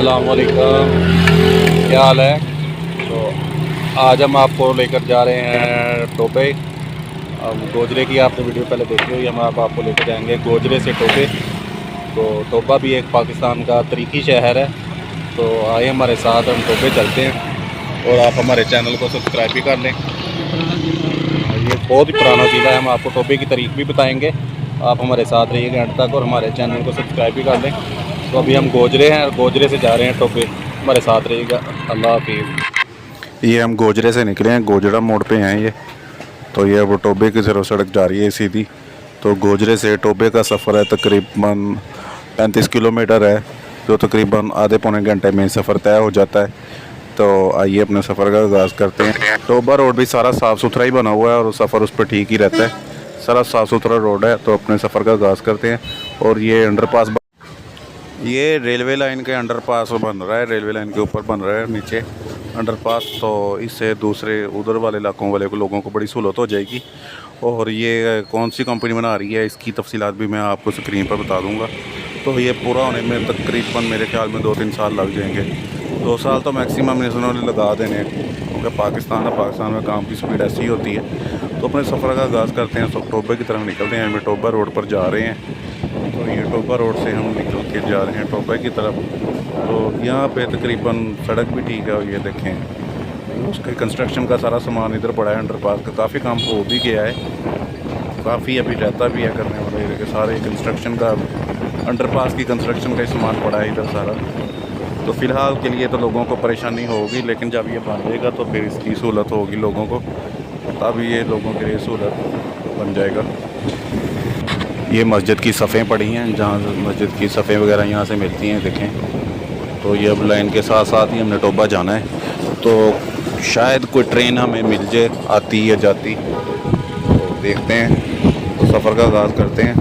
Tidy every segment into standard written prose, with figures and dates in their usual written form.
अस्सलाम वालेकुम, क्या हाल है। तो आज हम आपको लेकर जा रहे हैं टोबे। अब गोजरे की आपने वीडियो पहले देखी हुई, हम आपको लेकर जाएंगे गोजरे से टोबे। तो टोबा भी एक पाकिस्तान का तरीकी शहर है। तो आए हमारे साथ, हम टोबे चलते हैं और आप हमारे चैनल को सब्सक्राइब भी कर लें। ये बहुत ही पुराना ज़िला है, हम आपको टोबे की तारीख भी बताएँगे। आप हमारे साथ रहिएगा एंड तक और हमारे चैनल को सब्सक्राइब भी कर लें। तो अभी हम गोजरे हैं और गोजरे से जा रहे हैं टोबे, हमारे साथ रहिएगा। अल्लाह हाफिज़। ये हम गोजरे से निकले हैं, गोजरा मोड़ पे हैं ये। तो ये वो टोबे की तरफ सड़क जा रही है सीधी। तो गोजरे से टोबे का सफ़र है तकरीबन 35 किलोमीटर है, जो तकरीबन आधे पौने घंटे में सफ़र तय हो जाता है। तो आइए अपने सफ़र का आगाज़ करते हैं। टोबा रोड भी सारा साफ़ सुथरा ही बना हुआ है और सफ़र उस पर ठीक ही रहता है। सारा साफ़ सुथरा रोड है। तो अपने सफ़र का आगाज़ करते हैं। और ये अंडरपास, ये रेलवे लाइन के अंडरपास बन रहा है, रेलवे लाइन के ऊपर बन रहा है नीचे अंडरपास। तो इससे दूसरे उधर वाले इलाकों वाले लोगों को बड़ी सहूलत हो जाएगी। और ये कौन सी कंपनी बना रही है इसकी तफसीलात भी मैं आपको स्क्रीन पर बता दूंगा। तो ये पूरा होने में तकरीबन मेरे ख्याल में 2-3 साल लग जाएंगे। 2 साल तो मैक्सिमम इन्होंने लगा देने, क्योंकि पाकिस्तान है, पाकिस्तान में काम की स्पीड ऐसी होती है। तो अपने सफ़र का आगाज़ करते हैं। सब टोबे की तरफ निकलते हैं। हम टोबा रोड पर जा रहे हैं। तो ये टोबा रोड से हम निकल के जा रहे हैं टोबा की तरफ। तो यहाँ पे तकरीबन सड़क भी ठीक है। और ये देखें, उसके कंस्ट्रक्शन का सारा सामान इधर पड़ा है। अंडरपास का काफ़ी काम हो भी गया है, काफ़ी अभी रहता भी है करने वाले के सारे कंस्ट्रक्शन का, अंडरपास की कंस्ट्रक्शन का ही सामान पड़ा है इधर सारा। तो फ़िलहाल के लिए तो लोगों को परेशानी होगी, लेकिन जब ये बन जाएगा तो फिर इसकी सहूलत होगी लोगों को, तब ये लोगों के लिए सहूलत बन जाएगा। ये मस्जिद की सफ़ें पड़ी हैं, जहाँ मस्जिद की सफ़ें वगैरह यहाँ से मिलती हैं, देखें। तो ये अब लाइन के साथ साथ ही हमने टोबा जाना है। तो शायद कोई ट्रेन हमें मिल जाए, आती या जाती। तो देखते हैं। तो सफ़र का आगाज़ करते हैं।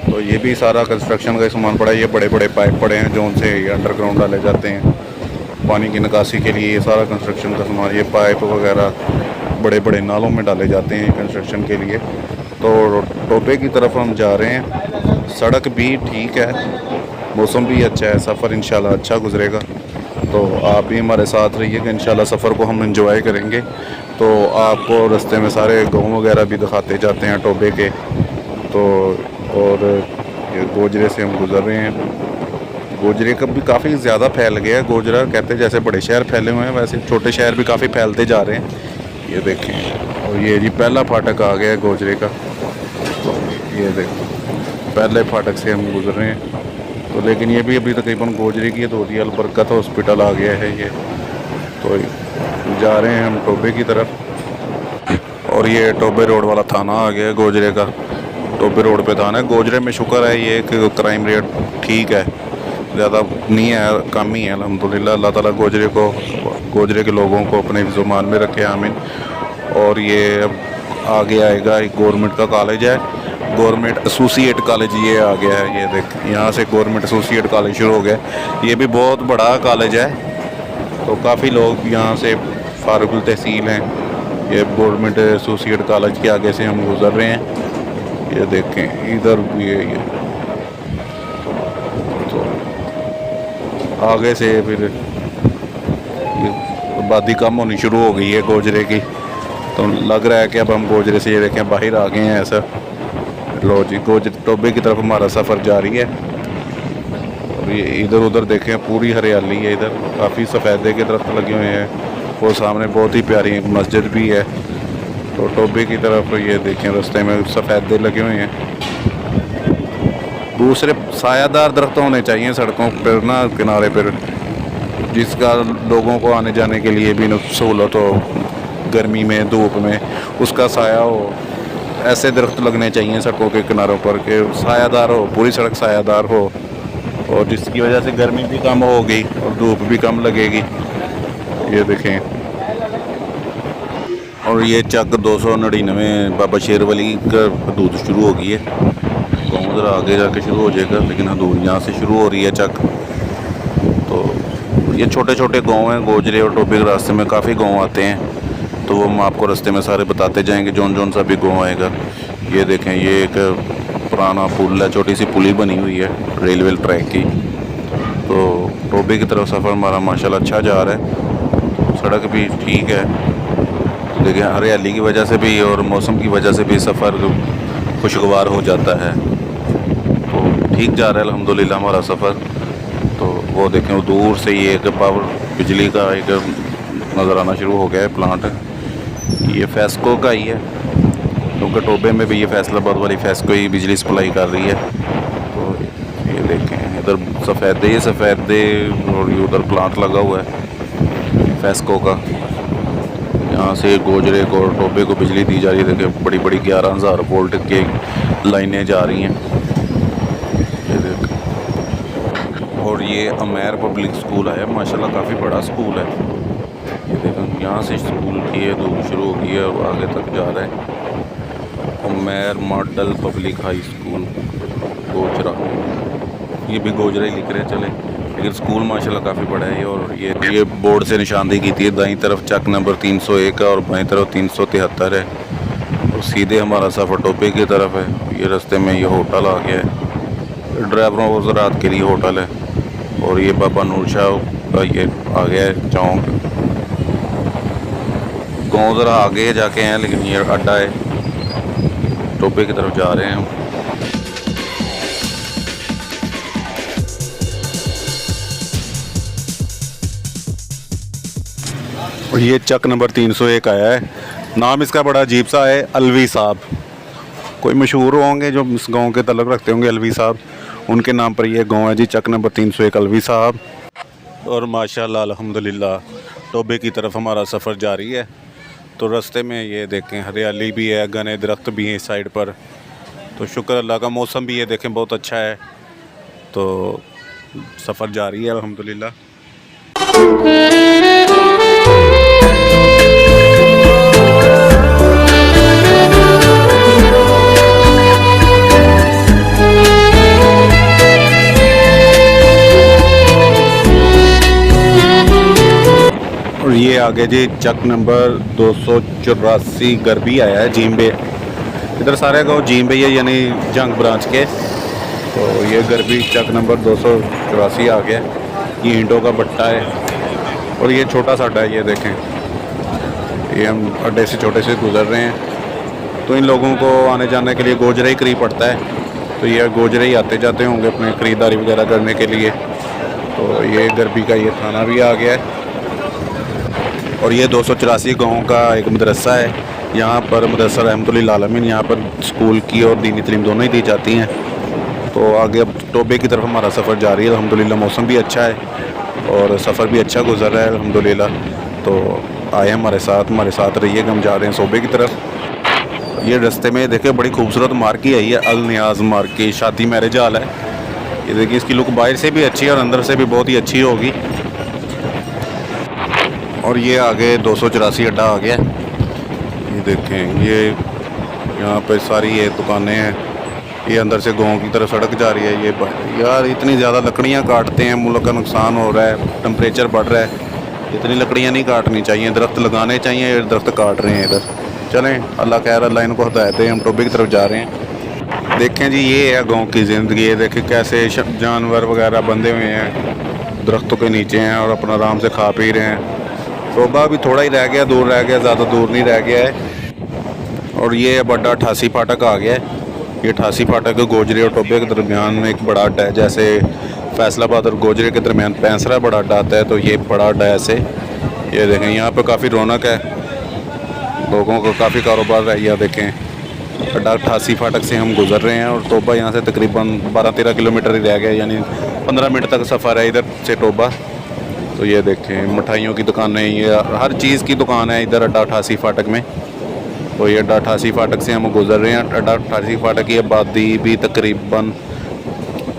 तो ये भी सारा कंस्ट्रक्शन का सामान पड़ा है। ये बड़े बड़े पाइप पड़े हैं जो उनसे ये अंडरग्राउंड डाले जाते हैं पानी की निकासी के लिए। ये सारा कंस्ट्रक्शन का सामान, ये पाइप वगैरह बड़े बड़े नालों में डाले जाते हैं कंस्ट्रक्शन के लिए। तो टोबे की तरफ हम जा रहे हैं। सड़क भी ठीक है, मौसम भी अच्छा है, सफ़र इंशाल्लाह अच्छा गुजरेगा। तो आप भी हमारे साथ रहिएगा, इंशाल्लाह सफ़र को हम एंजॉय करेंगे। तो आपको रास्ते में सारे गाँव वगैरह भी दिखाते जाते हैं टोबे के। तो और ये गोजरे से हम गुज़र रहे हैं। गोजरे का भी काफ़ी ज़्यादा फैल गया है। गोजरा कहते हैं जैसे बड़े शहर फैले हुए हैं, वैसे छोटे शहर भी काफ़ी फैलते जा रहे हैं। ये देखें, और ये जी पहला फाटक आ गया है गोजरे का। तो ये देखें, पहले फाटक से हम गुजर रहे हैं। तो लेकिन ये भी अभी तकरीबन गोजरे की तो होती है, अलबरकत हॉस्पिटल आ गया है ये। तो जा रहे हैं हम टोबे की तरफ। और ये टोबे रोड वाला थाना आ गया है गोजरे का। टोबे रोड पे थाना है गोजरे में। शुक्र है ये कि क्राइम रेट ठीक है, ज़्यादा नहीं है, कम ही है अल्हम्दुलिल्लाह। अल्लाह ताला गोजरे के लोगों को अपने ज़ुबान में रखे, आमीन। और ये अब आगे आएगा, एक गवर्नमेंट का कॉलेज है, गवर्नमेंट एसोसिएट कॉलेज ये आ गया है। ये देख, यहाँ से गवर्नमेंट एसोसिएट कॉलेज शुरू हो गया। ये भी बहुत बड़ा कॉलेज है। तो काफ़ी लोग यहाँ से फारुकुल तहसील हैं। ये गवर्नमेंट एसोसिएट कॉलेज के आगे से हम गुज़र रहे हैं। ये देखें, इधर भी है ये। तो आगे से फिर ये आबादी कम होनी शुरू हो गई है गोजरे की। तो लग रहा है कि अब हम गोजरे से ये देखें बाहर आ गए हैं ऐसा। लो जी, गोजरे टोबे की तरफ हमारा सफ़र जारी है। और ये इधर उधर देखें, पूरी हरियाली है इधर, काफ़ी सफ़ेदे के दरख्त लगे हुए हैं। वो सामने बहुत ही प्यारी एक मस्जिद भी है। तो टोबे की तरफ ये देखें, रास्ते में सफ़ेदे लगे हुए हैं। दूसरे सायादार दरख्त होने चाहिए सड़कों पर ना, किनारे पर, जिसका लोगों को आने जाने के लिए भी सहूलत हो, गर्मी में धूप में उसका साया हो। ऐसे दरख्त लगने चाहिए सड़कों के किनारों पर कि सायादार हो, पूरी सड़क सायादार हो, और जिसकी वजह से गर्मी भी कम होगी और धूप भी कम लगेगी। ये देखें। और ये चक 299 बाबा शेर वली का हदूद शुरू हो गई है। गाँव उधर आगे जाके शुरू हो जाएगा, लेकिन हदूद यहाँ से शुरू हो रही है चक। तो ये छोटे छोटे गांव हैं गोजरे और टोबे के रास्ते में, काफ़ी गांव आते हैं। तो वो हम आपको रास्ते में सारे बताते जाएंगे, जौन सा भी गाँव आएगा। ये देखें, ये एक पुराना पुल है, छोटी सी पुली बनी हुई है रेलवे ट्रैक की। तो टोबे की तरफ सफ़र हमारा माशाल्लाह अच्छा जा रहा है। सड़क भी ठीक है, देखिए हरियाली की वजह से भी और मौसम की वजह से भी सफ़र खुशगवार हो जाता है। तो ठीक जा रहा है अल्हम्दुलिल्लाह हमारा सफ़र। तो वो देखें वो दूर से ये एक पावर बिजली का एक नज़र आना शुरू हो गया है प्लांट। ये फेस्को का ही है, क्योंकि टोबे में भी ये फैसलाबाद वाली फेस्को ही बिजली सप्लाई कर रही है। तो ये देखें इधर सफ़ेदे और ये उधर प्लांट लगा हुआ है फेस्को का। यहाँ से गोजरे को और टोबे को बिजली दी जा रही है। देखिए बड़ी बड़ी 11,000 वोल्ट की लाइनें जा रही हैं। ये देख, और ये अमेर पब्लिक स्कूल है, माशाल्लाह काफ़ी बड़ा स्कूल है। ये देखें यहाँ से स्कूल की है तो शुरू हो गई है और आगे तक जा रहा है। Amer model public high school Gojra, ये भी गोजरा ही लिख रहे हैं चले, लेकिन स्कूल माशाल्लाह काफ़ी बड़ा है। और ये बोर्ड से निशानदेही की थी, दाईं तरफ चक नंबर 301 है और बाईं तरफ 373 है। और सीधे हमारा सफ़र टोबे की तरफ है। ये रास्ते में ये होटल आ गया है, ड्राइवरों और ज़रात के लिए होटल है। और ये बाबा नूर शाह का ये आ गया है चौंक। गाँव ज़रा आगे जाके हैं, लेकिन ये अड्डा है, टोबे की तरफ जा रहे हैं हम। और ये चक नंबर 301 आया है। नाम इसका बड़ा अजीब सा है, अलवी साहब। कोई मशहूर होंगे जो इस गांव के तल्लुक़ रखते होंगे, अलवी साहब, उनके नाम पर ये गांव है जी, चक नंबर 301 अलवी साहब। और माशाल्लाह अल्हम्दुलिल्लाह टोबे की तरफ हमारा सफ़र जारी है। तो रास्ते में ये देखें हरियाली भी है, घने दरख्त भी हैं इस साइड पर। तो शुक्र अल्लाह का, मौसम भी ये देखें बहुत अच्छा है। तो सफ़र जारी है अल्हम्दुलिल्लाह। और ये आगे जी चक नंबर 284 गरबी आया है, जीम्बे। इधर सारे गाँव जीम्बे है, यानी जंग ब्रांच के। तो ये गरबी चक नंबर 284 आ गया। ये ईंटों का भट्टा है और ये छोटा सा अड्डा है। ये देखें, ये हम अड्डे से छोटे से गुजर रहे हैं। तो इन लोगों को आने जाने के लिए गोजरा ही करीब पड़ता है। तो ये गोजरे ही आते जाते होंगे अपने ख़रीदारी वगैरह करने के लिए। तो ये गरबी का ये थाना भी आ गया है। और ये 284 गाँव का एक मदरसा है। यहाँ पर मदरसा रहमतुल्लिल आलमीन, यहाँ पर स्कूल की और दीनी तालीम दोनों ही दी जाती हैं। तो आगे अब टोबे की तरफ हमारा सफ़र जारी है अल्हम्दुलिल्लाह। मौसम भी अच्छा है और सफ़र भी अच्छा गुजर रहा है अल्हम्दुलिल्लाह। तो आए हमारे साथ रहिएगा, हम जा रहे हैं सोबे की तरफ। ये रास्ते में देखिए बड़ी खूबसूरत मार्की आई है, अल नियाज़ मार्की, शादी मैरिज हॉल है। ये देखिए इसकी लुक बाहर से भी अच्छी है और अंदर से भी बहुत ही अच्छी होगी। और ये आगे 284 अड्डा आ गया। ये देखें, ये यहाँ पे सारी ये दुकानें हैं। ये अंदर से गांव की तरफ सड़क जा रही है। ये यार इतनी ज़्यादा लकड़ियाँ काटते हैं, मुल्क का नुकसान हो रहा है, टेम्परेचर बढ़ रहा है। इतनी लकड़ियाँ नहीं काटनी चाहिए, दरख्त लगाने चाहिए, ये दरख्त काट रहे हैं इधर। चलें, अल्लाह खैर अल्लाह इनको हिदायत है। हम टोबे की तरफ जा रहे हैं। देखें जी, ये है गाँव की ज़िंदगी। ये देखें कैसे जानवर वगैरह बंधे हुए हैं, दरख्तों के नीचे हैं और अपना आराम से खा पी रहे हैं। टोबा भी थोड़ा ही रह गया, दूर रह गया, ज़्यादा दूर नहीं रह गया है। और ये बड़ा 88 फाटक आ गया है। ये 88 फाटक गोजरे और टोबे के दरमियान में एक बड़ा अड्डा है। जैसे फैसलाबाद और गोजरे के दरमियान पैंसरा बड़ा अड्डा आता है, तो ये बड़ा अड्डा है ऐसे। ये देखें, यहाँ पे काफ़ी रौनक है, लोगों को काफ़ी कारोबार है। यह देखें, अड्डा 88 फाटक से हम गुजर रहे हैं और टोबा यहाँ से तकरीबन 12-13 किलोमीटर ही रह गया, यानी 15 मिनट तक सफ़र है इधर से टोबा। तो ये देखें मिठाइयों की दुकानें, ये हर चीज़ की दुकान है इधर अड्डा 88 फाटक में। तो ये अड्डा 88 फाटक से हम गुजर रहे हैं। अड्डा 88 फाटक की आबादी भी तकरीबन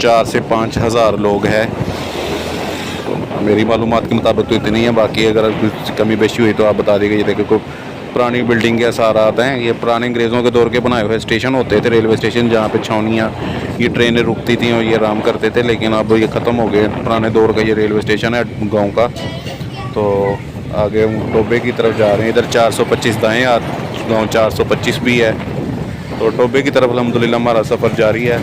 4 से 5 हज़ार लोग है। तो मेरी मालूमात के मुताबिक तो इतनी है, बाकी अगर कुछ कमी बेशी हुई तो आप बता दीजिए। ये देखो कोई पुरानी बिल्डिंग के सारा आता है। ये पुराने अंग्रेज़ों के दौर के बनाए हुए स्टेशन होते थे, रेलवे स्टेशन, जहाँ पे छावनियाँ, ये ट्रेनें रुकती थी और ये आराम करते थे। लेकिन अब ये ख़त्म हो गए, पुराने दौर का ये रेलवे स्टेशन है गाँव का। तो आगे हम टोबे की तरफ जा रहे हैं। इधर 425 दाएँ गाँव 425 भी है। तो टोबे की तरफ अल्हम्दुलिल्लाह हमारा सफ़र जारी है।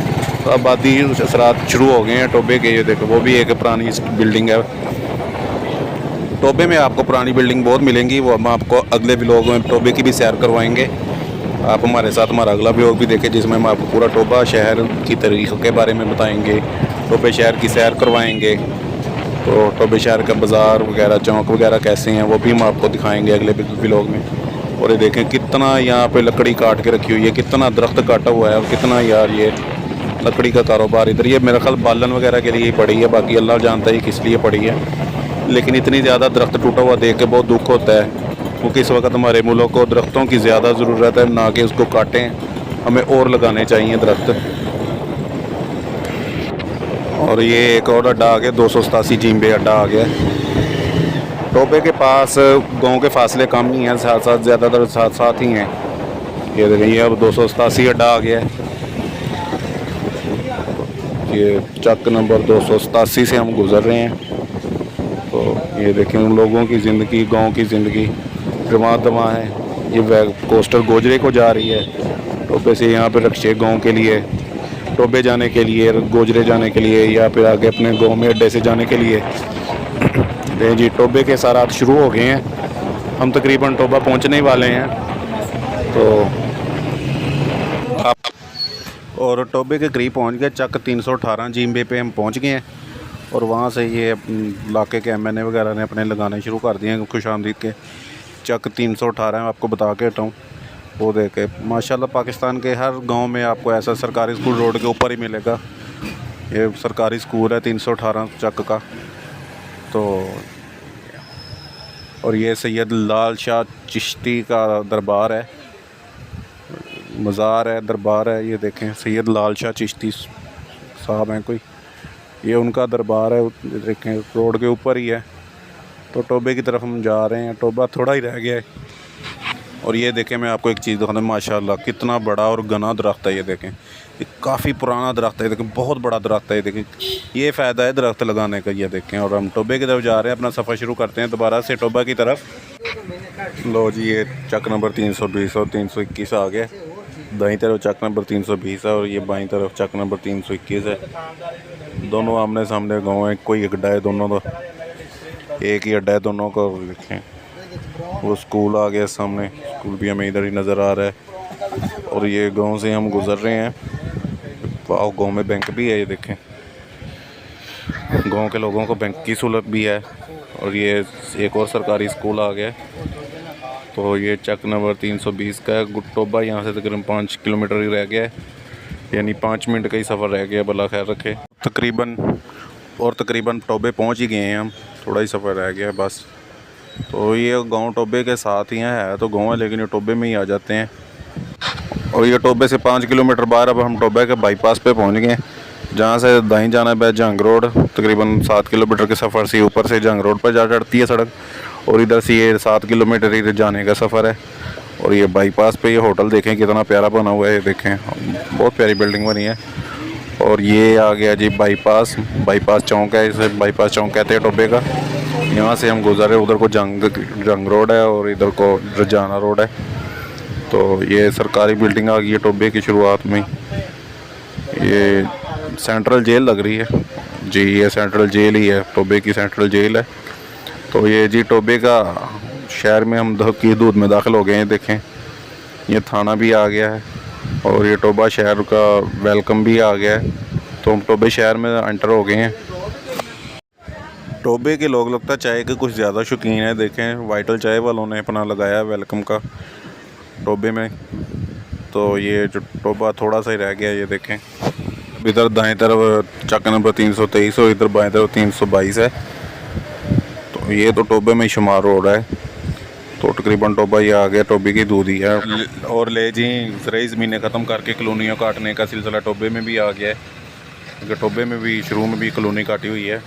आबादी असरात शुरू हो गए हैं टोबे के। ये देखो वो भी एक पुरानी बिल्डिंग है। टोबे में आपको पुरानी बिल्डिंग बहुत मिलेंगी, वो हम आपको अगले व्लॉग में टोबे की भी सैर करवाएंगे। आप हमारे साथ हमारा अगला व्लॉग भी देखें जिसमें हम आपको पूरा टोबा शहर की तारीख के बारे में बताएंगे, टोबे शहर की सैर करवाएंगे। तो टोबे शहर का बाज़ार वगैरह चौक वगैरह कैसे हैं वो भी हम आपको दिखाएंगे अगले व्लॉग में। और ये देखें कितना यहाँ पे लकड़ी काट के रखी हुई है, कितना दरख्त काटा हुआ है और कितना यार ये लकड़ी का कारोबार इधर। ये मेरा ख्याल बालन वगैरह के लिए ही पड़ी है, बाकी अल्लाह जानता है किस लिए पड़ी है। लेकिन इतनी ज़्यादा दरख्त टूटा हुआ देख के बहुत दुख होता है, क्योंकि इस वक्त हमारे मुल्क को दरख्तों की ज़्यादा ज़रूरत है, ना कि उसको काटें। हमें और लगाने चाहिए दरख्त। और ये एक और अड्डा आ गया, 287 जींबे अड्डा आ गया। टोबे के पास गांव के फासले कम ही हैं, साथ साथ ज़्यादातर साथ साथ ही हैं। ये देखिए अब 287 अड्डा आ गया है। ये चक नंबर 287 से हम गुज़र रहे हैं। तो ये देखें उन लोगों की ज़िंदगी, गांव की ज़िंदगी रवां दवां है। ये कोस्टर गोजरे को जा रही है टोबे से, यहाँ पे रक्शे गांव के लिए, टोबे जाने के लिए, गोजरे जाने के लिए, या फिर आगे अपने गांव में अड्डे से जाने के लिए। जी टोबे के सारात शुरू हो गए हैं, हम तकरीबन टोबा पहुंचने वाले हैं। तो आप और टोबे के करीब पहुंच गए, चक 318 जींबे पे हम पहुंच गए हैं। और वहाँ से ये इलाके के MNA वगैरह ने अपने लगाने शुरू कर दिए हैं खुशामदीद के। चक 318 मैं आपको बता के हटाऊँ, वो देखे माशाल्लाह पाकिस्तान के हर गांव में आपको ऐसा सरकारी स्कूल रोड के ऊपर ही मिलेगा। ये सरकारी स्कूल है 318 चक का। तो और ये सैयद लाल शाह चिश्ती का दरबार है, मज़ार है, दरबार है। ये देखें सैयद लाल शाह चिश्ती साहब हैं कोई, ये उनका दरबार है, देखें रोड के ऊपर ही है। तो टोबे की तरफ हम जा रहे हैं, टोबा थोड़ा ही रह गया है। और ये देखें मैं आपको एक चीज़ दिखाता हूँ, माशाल्लाह कितना बड़ा और घना दरख्त है। ये देखें ये काफ़ी पुराना दरख्त है, देखें बहुत बड़ा दरख्त है। ये देखें ये फ़ायदा है दरख्त लगाने का। ये देखें और हम टोबे की तरफ जा रहे हैं, अपना सफ़र शुरू करते हैं दोबारा से टोबा की तरफ। लो जी ये चक नंबर 320 और 321 आ गया। दाईं तरफ चक नंबर 320 है और ये बाईं तरफ चक नंबर 321 है। दोनों आमने सामने गाँव है, कोई अड्डा है, दोनों का एक ही अड्डा है दोनों का। देखें वो स्कूल आ गया सामने, स्कूल भी हमें इधर ही नज़र आ रहा है। और ये गांव से हम गुज़र रहे हैं। वाह गांव में बैंक भी है, ये देखें गांव के लोगों को बैंक की सहूलत भी है। और ये एक और सरकारी स्कूल आ गया। तो ये चक नंबर 320 का है। टोबा यहाँ से तकरीबन 5 किलोमीटर ही रह गया है, यानी 5 मिनट का ही सफ़र रह गया, भला खैर रखे। तकरीबन टोबे पहुँच ही गए हैं हम, थोड़ा ही सफ़र रह गया है बस। तो ये गांव टोबे के साथ ही है, तो गांव है लेकिन ये टोबे में ही आ जाते हैं। और ये टोबे से 5 किलोमीटर बाहर अब हम टोबे के बाईपास पे पहुंच गए, जहां से दाईं जाना है जंग रोड। तकरीबन 7 किलोमीटर के सफ़र से ऊपर से जंग रोड पर जा चढ़ती है सड़क, और इधर से ये 7 किलोमीटर ही जाने का सफ़र है। और ये बाईपास पे ये होटल देखें कितना प्यारा बना हुआ है, ये देखें बहुत प्यारी बिल्डिंग बनी है। और ये आ गया जी बाईपास चौक है, इसे बाईपास चौक कहते हैं टोबे का। यहाँ से हम गुजरे, उधर को जंग रोड है और इधर को रजाना रोड है। तो ये सरकारी बिल्डिंग आ गई है टोबे की शुरुआत में। ये सेंट्रल जेल लग रही है जी, ये सेंट्रल जेल ही है, टोबे की सेंट्रल जेल है। तो ये जी टोबे का शहर में हम की हदूद में दाखिल हो गए हैं। देखें ये थाना भी आ गया है और ये टोबा शहर का वेलकम भी आ गया है। तो हम टोबे शहर में एंटर हो गए हैं। टोबे के लोग लगता चाय के कुछ ज़्यादा शौकीन है। देखें वाइटल चाय वालों ने अपना लगाया वेलकम का टोबे में। तो ये जो टोबा थोड़ा सा ही रह गया, ये देखें इधर दाएं तरफ चक नंबर 323 और इधर बाएं तरफ 322 है। तो ये तो टोबे में शुमार हो रहा है। तो तकरीबन टोबा ये आ गया, टोबे की दूध ही है। और ले जी ज़राई ज़मीनें ख़त्म करके कॉलोनियाँ काटने का सिलसिला टोबे में भी आ गया है, क्योंकि टोबे में भी शुरू में भी कॉलोनी काटी हुई है।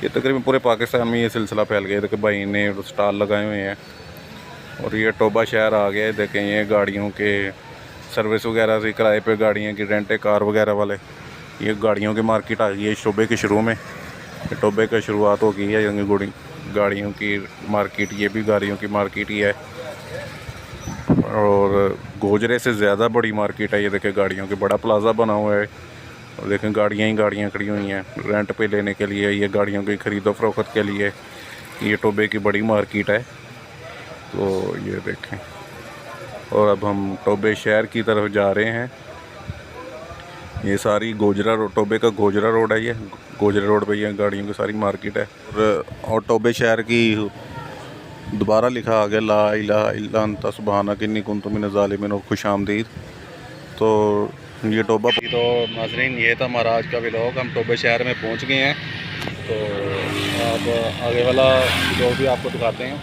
ये तकरीबन पूरे पाकिस्तान में ये सिलसिला फैल गया है कि भाई ने स्टॉल लगाए हुए हैं। और ये टोबा शहर आ गया है। देखें ये गाड़ियों के सर्विस वगैरह से किराए पे गाड़ियाँ की रेंट कार वगैरह वाले, ये गाड़ियों की मार्केट आ गई है टोबे के शुरू में। टोबे का शुरुआत हो गई है गाड़ियों की मार्केट, ये भी गाड़ियों की मार्केट ही है। और गोजरे से ज़्यादा बड़ी मार्केट है। ये देखें गाड़ियों के बड़ा प्लाजा बना हुआ है। और देखें गाड़ियाँ ही गाड़ियाँ खड़ी हुई हैं रेंट पे लेने के लिए, ये गाड़ियों की ख़रीदो फरोख्त के लिए। ये टोबे की बड़ी मार्केट है। तो ये देखें, और अब हम टोबे शहर की तरफ जा रहे हैं। ये सारी गोजरा रोड, टोबे का गोजरा रोड है। ये गोजरा रोड पे ये गाड़ियों की सारी मार्केट है। और टोबे शहर की दोबारा लिखा आ गया ला इलाहा इल्ला अंता सुब्हानक इन्नी कुन्तु मिनज़ ज़ालिमीन और खुश आमदीद। तो ये टोबा, तो नाज़रीन ये था हमारा आज का व्लॉग। हम टोबे शहर में पहुंच गए हैं। तो अब आगे वाला व्लॉग भी आपको दिखाते हैं।